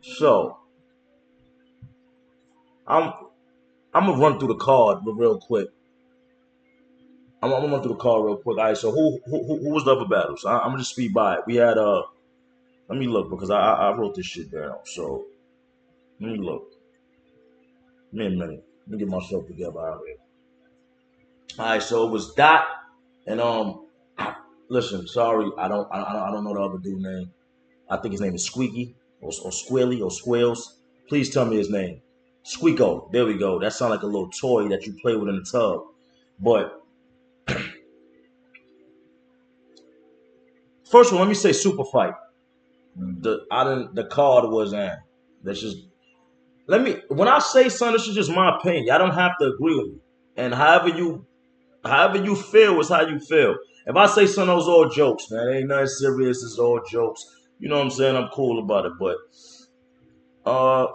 So I'm I'm gonna run through the card real quick. I'm gonna run through the card real quick. All right. So who was the other battles? I'm gonna just speed by it. We had Let me look because I wrote this shit down. So let me look. Give me a minute. Let me get myself together out here. All right. So it was Dot and listen, sorry, I don't know the other dude name. I think his name is Squeaky or Squilly or Squills. Please tell me his name. Squeako. There we go. That sounds like a little toy that you play with in the tub. But first of all, let me say super fight. The card was that's just let me when I say something, this is just my opinion. Y'all don't have to agree with me. And however you feel is how you feel. If I say something, those all jokes, man. It ain't nothing serious, it's all jokes. You know what I'm saying? I'm cool about it. But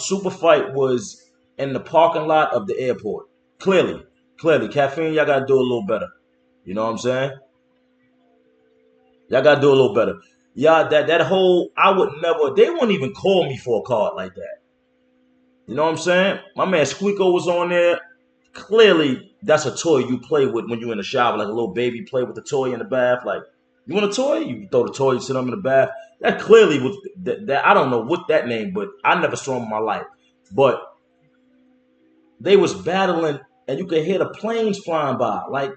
super fight was in the parking lot of the airport. Clearly. Clearly. Caffeine, y'all gotta do a little better. You know what I'm saying? Y'all gotta do a little better. Yeah, that whole I would never they wouldn't even call me for a card like that. You know what I'm saying? My man Squeako was on there. Clearly, that's a toy you play with when you're in the shower, like a little baby play with the toy in the bath. Like, you want a toy? You throw the toy, you sit them in the bath. That clearly was that I don't know what that name, but I never saw him in my life. But they was battling, and you could hear the planes flying by. Like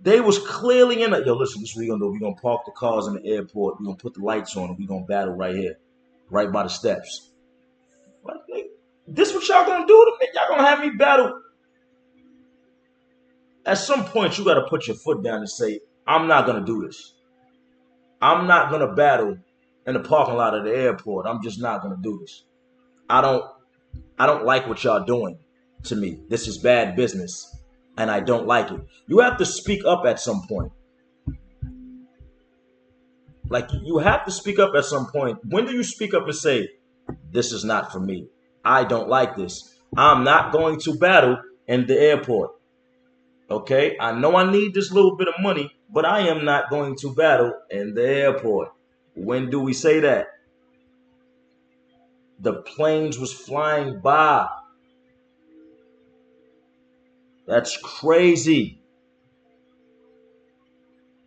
they was clearly in a yo. Listen, this is what we gonna do. We gonna park the cars in the airport. We gonna put the lights on, and we gonna battle right here, right by the steps. Like, this what y'all gonna do to me? Y'all gonna have me battle? At some point, you gotta put your foot down and say, "I'm not gonna do this. I'm not gonna battle in the parking lot of the airport. I'm just not gonna do this. I don't. I don't like what y'all doing to me. This is bad business, and I don't like it." You have to speak up at some point. Like you have to speak up at some point. When do you speak up and say, "This is not for me. I don't like this. I'm not going to battle in the airport." Okay, I know I need this little bit of money, but I am not going to battle in the airport. When do we say that? The planes was flying by. That's crazy.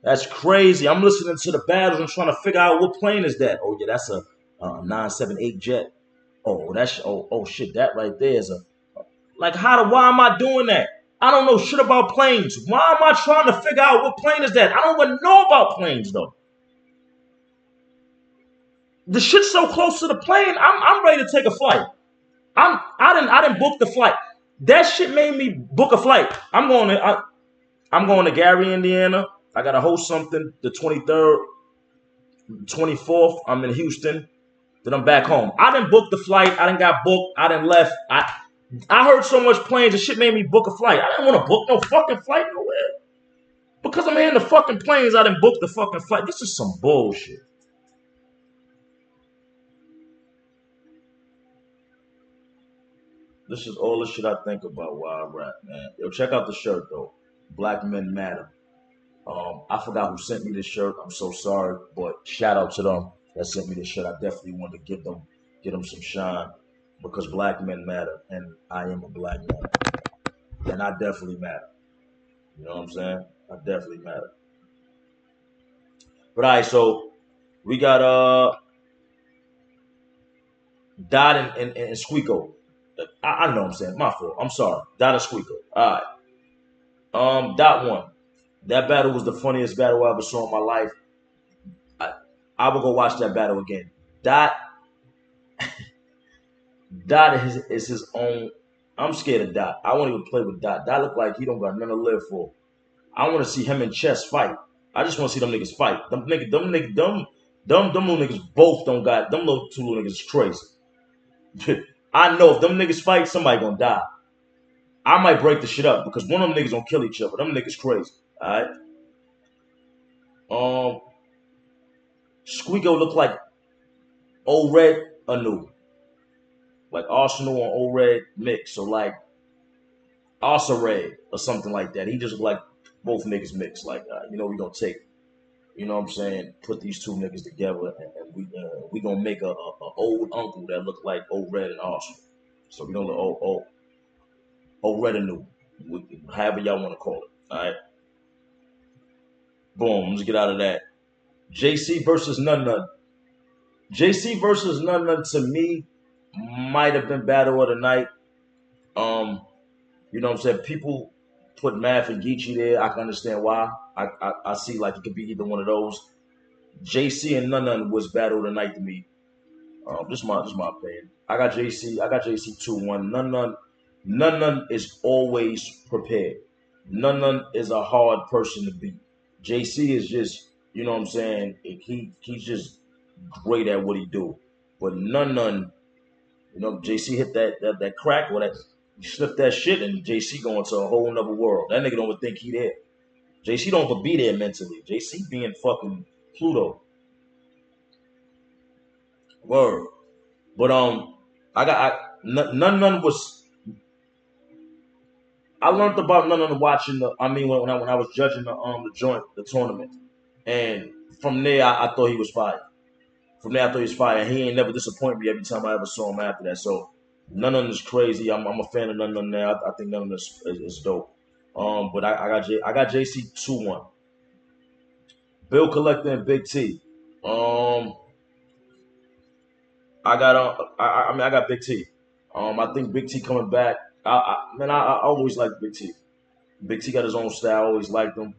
That's crazy. I'm listening to the battles and trying to figure out what plane is that. Oh yeah, that's a 978 jet. Oh shit, that right there is a like why am I doing that? I don't know shit about planes. Why am I trying to figure out what plane is that? I don't even know about planes though. The shit's so close to the plane. I'm ready to take a flight. I didn't book the flight. That shit made me book a flight. I'm going to Gary, Indiana. I gotta host something the 23rd, 24th. I'm in Houston. Then I'm back home. I didn't book the flight. I didn't got booked. I didn't left. I heard so much planes. The shit made me book a flight. I didn't want to book no fucking flight nowhere because I'm hearing the fucking planes. I didn't book the fucking flight. This is some bullshit. This is all the shit I think about while I rap, man. Yo, check out the shirt though. Black Men Matter. I forgot who sent me this shirt. I'm so sorry, but shout out to them that sent me this shirt. I definitely wanted to get them some shine because black men matter, and I am a black man, and I definitely matter. You know what I'm saying? I definitely matter. But all right, so we got Dot and Squeako. I know what I'm saying. My fault. I'm sorry. Dot and Squeako. All right. Dot one. That battle was the funniest battle I ever saw in my life. I, I will go watch that battle again. Dot Dot is his own. I'm scared of Dot. I won't even play with Dot. Dot look like he don't got nothing to live for. I want to see him and Chess fight. I just want to see them niggas fight. Them little niggas both don't got them little two little niggas is crazy. I know if them niggas fight, somebody gonna die. I might break the shit up because one of them niggas gonna kill each other. Them niggas crazy. Alright. Um Squeako look like old red or new. Like Arsenal and old red mix. So like Asa Red or something like that. He just look like both niggas mixed. Like we gonna take. You know what I'm saying? Put these two niggas together, and we gonna make a old uncle that look like old Red and Arsenal. So we gonna look old retinue, however y'all want to call it. All right. Boom. Let's get out of that. JC versus Nun Nun. JC versus Nun Nun to me might have been battle of the night. You know what I'm saying? People put Math and Geechi there. I can understand why. I see like it could be either one of those. JC and Nun Nun was battle of the night to me. This my opinion. I got JC. I got JC 2-1. Nun Nun is always prepared. Nun Nun is a hard person to beat. JC is just, you know what I'm saying? He's just great at what he do. But Nun, you know, JC hit that crack or that he slipped that shit, and JC going to a whole nother world. That nigga don't even think he there. JC don't even be there mentally. JC being fucking Pluto. Word. But Nun was. I learned about Nun watching when I was judging the tournament, and from there I thought he was fire. From there I thought he was fire, and he ain't never disappointed me every time I ever saw him after that. So Nun is crazy. I'm a fan of Nun now. I think Nun is dope. But I got JC 2-1. Bill Collector and Big T. I got Big T. I think Big T coming back. I always liked Big T. Big T got his own style. I always liked him.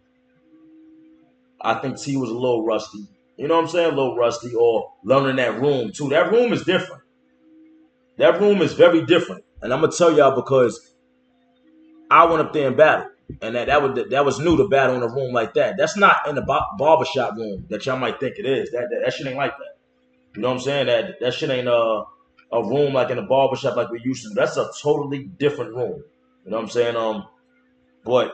I think T was a little rusty. You know what I'm saying? A little rusty, or learning that room too. That room is different. That room is very different, and I'm gonna tell y'all because I went up there and battled, and that was new to battle in a room like that. That's not in the barbershop room that y'all might think it is. That shit ain't like that. You know what I'm saying? That shit ain't a room like in a barbershop like we used to. That's a totally different room. You know what I'm saying? But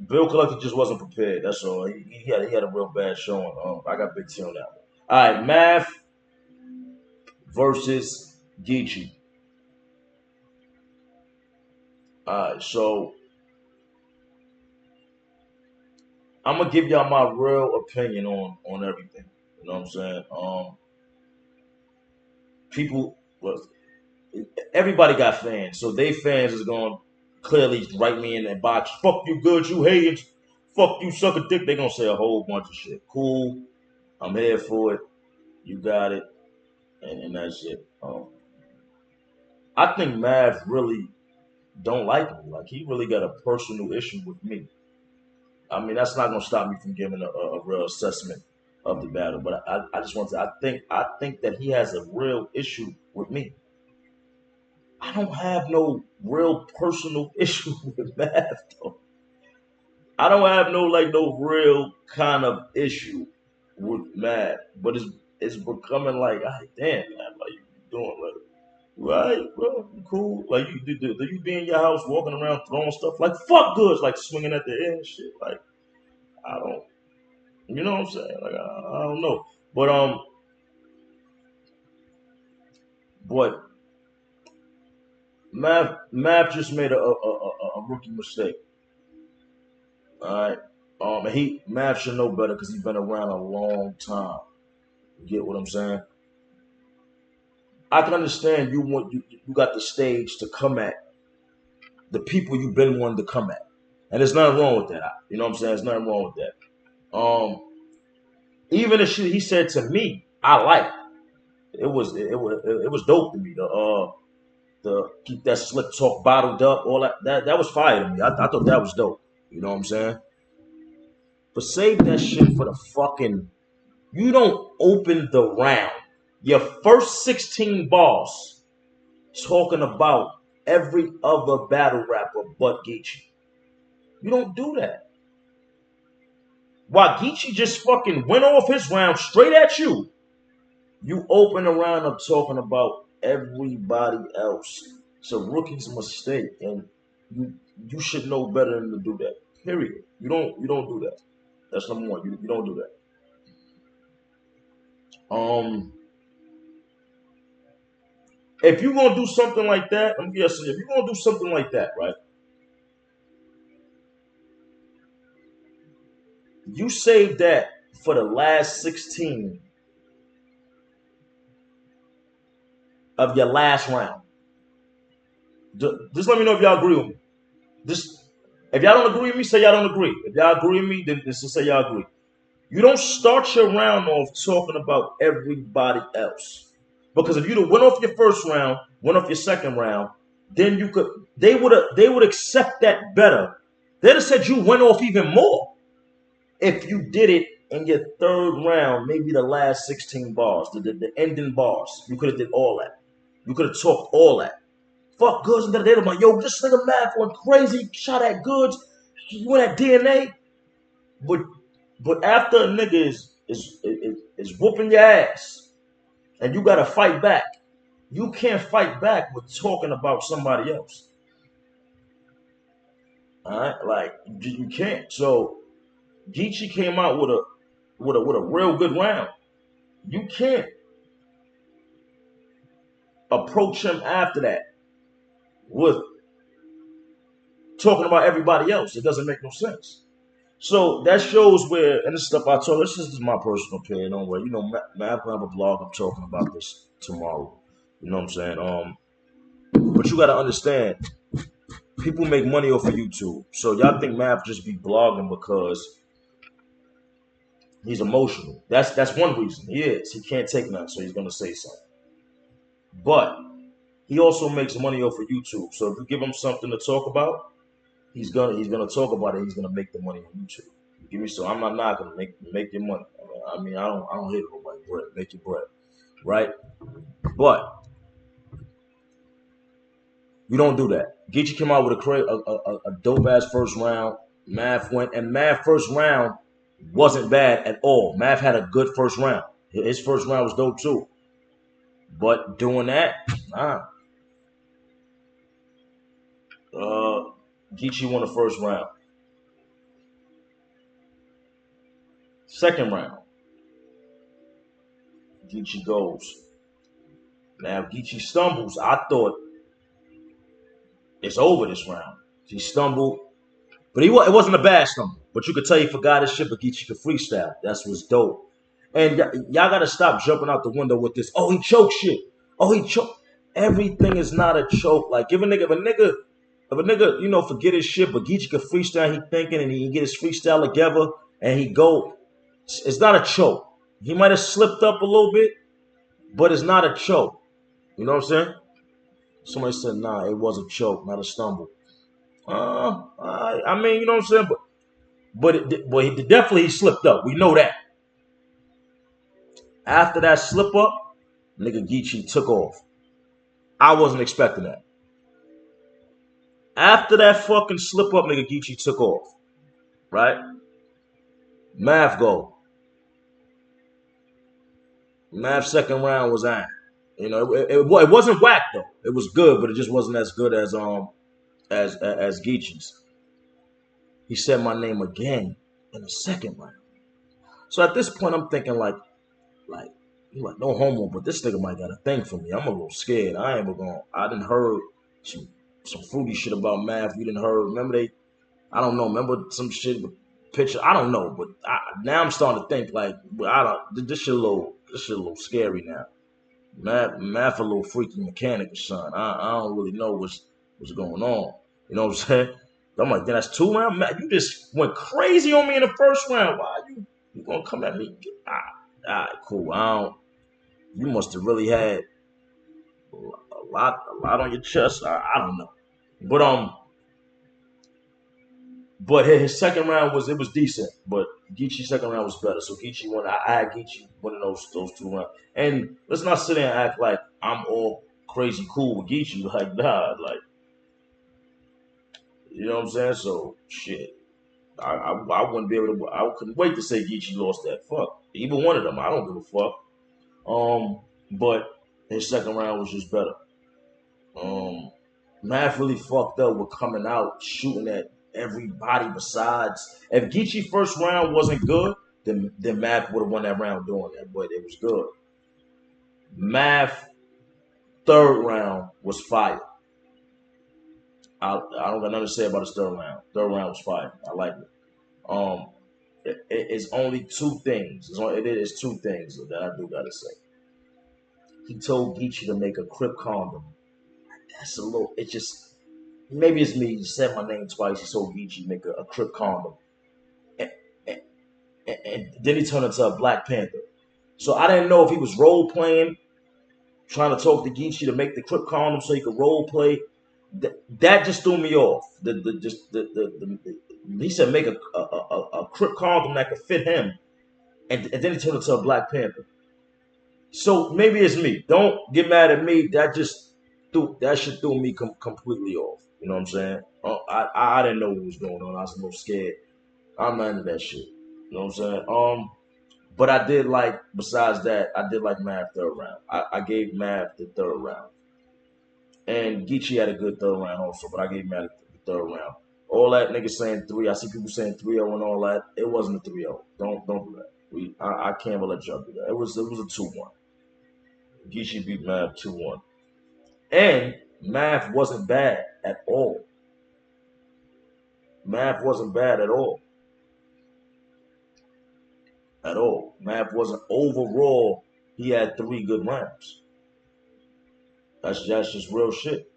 Bill Collector just wasn't prepared. That's all. He had a real bad showing. I got Big T on that one. All right, Math versus Geechi. All right, so I'm gonna give y'all my real opinion on everything. You know what I'm saying? People, well, everybody got fans, so they fans is gonna clearly write me in that box. Fuck you, Goodz, you hating. Fuck you, suck a dick. They gonna say a whole bunch of shit. Cool, I'm here for it. You got it, and that's it. I think Mav really don't like me. Like he really got a personal issue with me. I mean, that's not gonna stop me from giving a real assessment of the battle. But I just want to. I think that he has a real issue with me. I don't have no real personal issue with Mav though. I don't have no real kind of issue with Mav. But it's becoming like, ah, damn, man, like you doing like. Right, bro, you cool. Like do you be in your house walking around throwing stuff like fuck goods, like swinging at the air and shit? Like I don't, you know what I'm saying? Like I don't know, but Mav just made a rookie mistake. All right, and Mav should know better because he's been around a long time. You get what I'm saying? I can understand you got the stage to come at the people you've been wanting to come at. And there's nothing wrong with that. You know what I'm saying? There's nothing wrong with that. Even the shit he said to me, I liked. It was dope to me. The keep that slick talk bottled up, all that was fire to me. I thought that was dope. You know what I'm saying? But save that shit for the fucking. You don't open the round. Your first 16 bars talking about every other battle rapper but Geechi. You don't do that. While Geechi just fucking went off his round straight at you, you open the round up talking about everybody else. It's a rookie's mistake, and you should know better than to do that. Period. You don't do that. That's number one. You don't do that. If you're gonna do something like that, if you're gonna do something like that, right? You save that for the last 16 of your last round. Just let me know if y'all agree with me. Just if y'all don't agree with me, say y'all don't agree. If y'all agree with me, then just say y'all agree. You don't start your round off talking about everybody else. Because if you went off your first round, went off your second round, then you could they would accept that better. They'd have said you went off even more if you did it in your third round, maybe the last 16 bars, the ending bars. You could have did all that. You could have talked all that. Fuck Goodz and they're like, yo, this nigga Math went crazy, shot at Goodz, he went at DNA. But after a nigga is whooping your ass and you gotta fight back, you can't fight back with talking about somebody else. Alright? Like you can't. So Geechi came out with a real good round. You can't approach him after that with talking about everybody else. It doesn't make no sense. So that shows where, and this stuff I told, this is my personal opinion. Don't worry, you know, Matt will have a blog. I'm talking about this tomorrow. You know what I'm saying? But you got to understand, people make money off of YouTube. So y'all think Matt just be blogging because he's emotional. That's one reason. He is. He can't take nothing, so he's gonna say something. But he also makes money off of YouTube. So if you give him something to talk about, he's gonna talk about it. He's gonna make the money on YouTube. Give me so I'm not gonna make your money. I mean I don't hate nobody bread. Make your bread, right? But you don't do that. Geechi came out with a dope ass first round. Math went and Math first round wasn't bad at all. Math had a good first round. His first round was dope too. But doing that, nah. Geechi won the first round. Second round, Geechi goes. Now, if Geechi stumbles, I thought it's over this round. He stumbled, but it wasn't a bad stumble. But you could tell he forgot his shit, but Geechi could freestyle. That's what's dope. And y'all got to stop jumping out the window with this. Oh, he choked shit. Oh, he choked. Everything is not a choke. Like, if a nigga, you know, forget his shit, but Geechi could freestyle, he thinking, and he get his freestyle together, and he go. It's not a choke. He might have slipped up a little bit, but it's not a choke. You know what I'm saying? Somebody said, nah, it was a choke, not a stumble. I mean, you know what I'm saying? But definitely he slipped up. We know that. After that slip up, nigga Geechi took off. I wasn't expecting that. After that fucking slip up, nigga Geechi took off. Right? Math go. Math second round was on. You know, it wasn't whack though. It was good, but it just wasn't as good as Geechi's. He said my name again in the second round. So at this point, I'm thinking like no homo, but this nigga might got a thing for me. I'm a little scared. I didn't heard some fruity shit about Math. We didn't heard. I don't know. Remember some shit with picture. I don't know, but now I'm starting to think like, this shit a little scary now. Math a little freaky mechanic or something. I don't really know what's going on. You know what I'm saying? I'm like, that's 2 rounds? Matt, you just went crazy on me in the first round. Why you gonna come at me? All right, cool. You must have really had a lot on your chest. I don't know. But his second round was decent. But Geechi's second round was better. So Geechi won. I had Geechi winning those 2 rounds. And let's not sit there and act like I'm all crazy cool with Geechi. Like, nah, like, you know what I'm saying? So shit. I wouldn't be able to. I couldn't wait to say Geechi lost that. Fuck. Either one of them. I don't give a fuck. But his second round was just better. Math really fucked up with coming out shooting at everybody besides. If Geechi first round wasn't good, then Math would have won that round doing that. But it was good. Math third round was fire. I don't got nothing to say about his third round. Third round was fire. I like it. It's only two things. It is two things that I do gotta say. He told Geechi to make a crip condom. That's a little. It just maybe it's me. He said my name twice. He told Geechi to make a crip condom, and, and, and then he turned into a Black Panther. So I didn't know if he was role playing, trying to talk to Geechi to make the crip condom so he could role play. That just threw me off. He said make a crip condom that could fit him, and then he turned into a Black Panther. So maybe it's me. Don't get mad at me. That shit threw me completely off. You know what I'm saying? I didn't know what was going on. I was a little scared. I'm not into that shit. You know what I'm saying? But I did like. Besides that, I did like Math third round. I gave Math the third round, and Geechi had a good third round also. But I gave Math the third round. All that niggas saying three. I see people saying 3-0 and all that. It wasn't a 3-0. Don't do that. I can't let y'all do that. It was a 2-1. Geechi beat Math 2-1. And Math wasn't bad at all. Math wasn't bad at all. At all. Math wasn't overall. He had 3 good rounds. That's just real shit.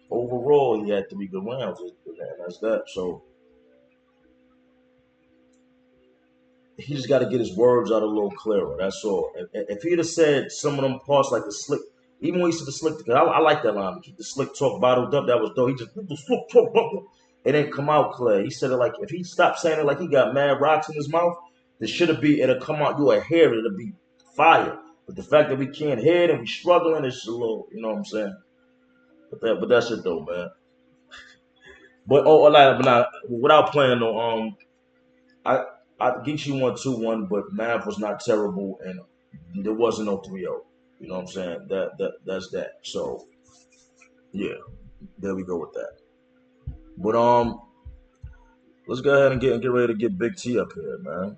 Overall, he had 3 good rounds, and that's that. So he just got to get his words out a little clearer. That's all. If he'd have said some of them parts like the slick, even when he said the slick, I like that line. The slick talk bottled up, that was dope. He just it didn't come out clear. He said it like if he stopped saying it like he got mad rocks in his mouth, there should have be it'll come out. You will hear it. It'll be fire. But the fact that we can't hear it and we struggling, it's just a little. You know what I'm saying? But that's it though, man. But not, without playing though, I Geechi won 2-1, but Math was not terrible, and there wasn't no 3-0. You know what I'm saying? That's that. So yeah, there we go with that. But let's go ahead and get ready to get Big T up here, man.